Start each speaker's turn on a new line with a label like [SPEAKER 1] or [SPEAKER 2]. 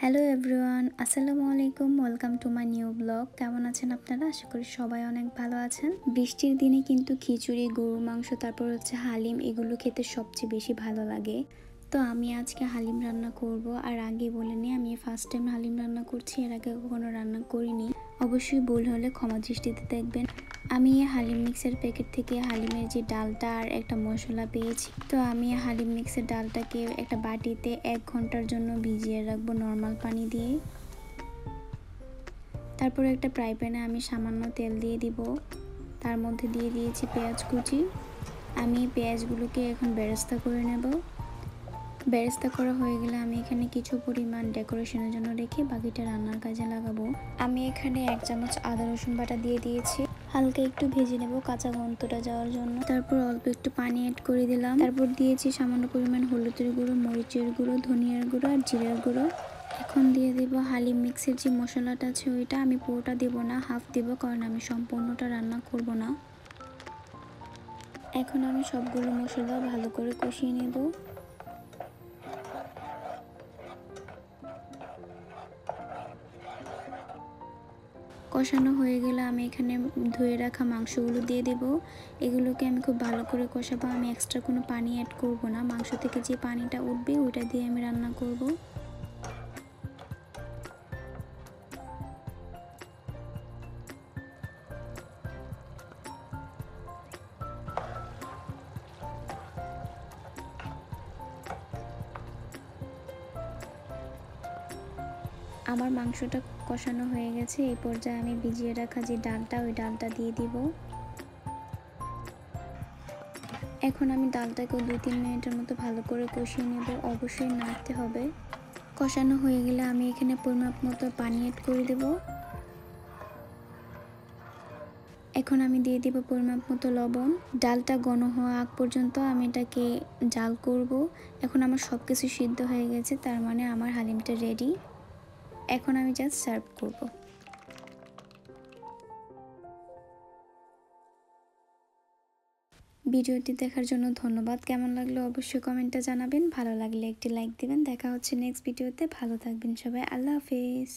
[SPEAKER 1] Hello everyone, আসসালামু আলাইকুম। Welcome to my new blog. কেমন আছেন আপনারা? আশা করি সবাই অনেক ভালো আছেন। বৃষ্টির দিনে কিন্তু খিচুড়ি, গরুর মাংস, তারপর হচ্ছে হালিম, এগুলো খেতে সবচেয়ে বেশি ভালো লাগে। তো আমি আজকে হালিম রান্না করব। আর আগে বলে নিই, আমি ফার্স্ট টাইম হালিম রান্না করছি, এর আগে কখনো রান্না করিনি। অবশ্যই ভুল হলে ক্ষমা দৃষ্টিতে দেখবেন। আমি হালিম মিক্সের প্যাকেট থেকে হালিমের যে ডালটা আর একটা মশলা পেয়েছি, তো আমি হালিম মিক্সের ডালটাকে একটা বাটিতে 1 ঘন্টার জন্য ভিজিয়ে রাখবো নর্মাল পানি দিয়ে। তারপরে একটা ফ্রাই প্যানে আমি সামান্য তেল দিয়ে দিব, তার মধ্যে দিয়ে দিয়েছি পেঁয়াজ কুচি। আমি পেঁয়াজগুলোকে এখন বেরেস্তা করে নেব। বেরেস্তা করা হয়ে গেলে আমি এখানে কিছু পরিমাণ ডেকোরেশনের জন্য রেখে বাকিটা রান্নার কাজে লাগাবো। আমি এখানে 1 চামচ আদা রসুন বাটা দিয়ে দিয়েছি, হালকা একটু ভেজে নেব কাঁচা গন্ধটা যাওয়ার জন্য। তারপর অল্প একটু পানি অ্যাড করে দিলাম। তারপর দিয়েছি সামান্য পরিমাণ হলুদের গুঁড়ো, মরিচের গুঁড়ো, ধনিয়ার গুঁড়ো আর জিরার গুঁড়ো। এখন দিয়ে দেব হালিম মিক্সের যে মশলাটা আছে ওইটা। আমি পুরোটা দেব না, হাফ দেব, কারণ আমি সম্পূর্ণটা রান্না করব না। এখন আমি সবগুলো মশলা ভালো করে কষিয়ে নেব। কষানো হয়ে গেলে আমি এখানে ধুয়ে রাখা মাংসগুলো দিয়ে দেব। এগুলোকে আমি খুব ভালো করে কষাবো। আমি এক্সট্রা কোনো পানি অ্যাড করব না, মাংস থেকে যে পানিটা উঠবে ওইটা দিয়ে আমি রান্না করব। আমার মাংসটা কষানো হয়ে গেছে। এই পর্যায়ে আমি ভিজিয়ে রাখা যে ডালটা, ওই ডালটা দিয়ে দিব। এখন আমি ডালটাকেও 2-3 মিনিটের মতো ভালো করে কষিয়ে নেব। অবশ্যই নাড়তে হবে। কষানো হয়ে গেলে আমি এখানে পরিমাপ মতো পানি অ্যাড করে দেব। এখন আমি দিয়ে দিব পরিমাপ মতো লবণ। ডালটা ঘন হওয়া আগ পর্যন্ত আমি এটাকে জাল করব। এখন আমার সব কিছু সিদ্ধ হয়ে গেছে, তার মানে আমার হালিমটা রেডি। এখন আমি জাস্ট সার্ভ করব। ভিডিওটি দেখার জন্য ধন্যবাদ। কেমন লাগলো অবশ্যই কমেন্টে জানাবেন। ভালো লাগলে একটি লাইক দিবেন। দেখা হচ্ছে নেক্সট ভিডিওতে। ভালো থাকবেন সবাই। আল্লাহ হাফেজ।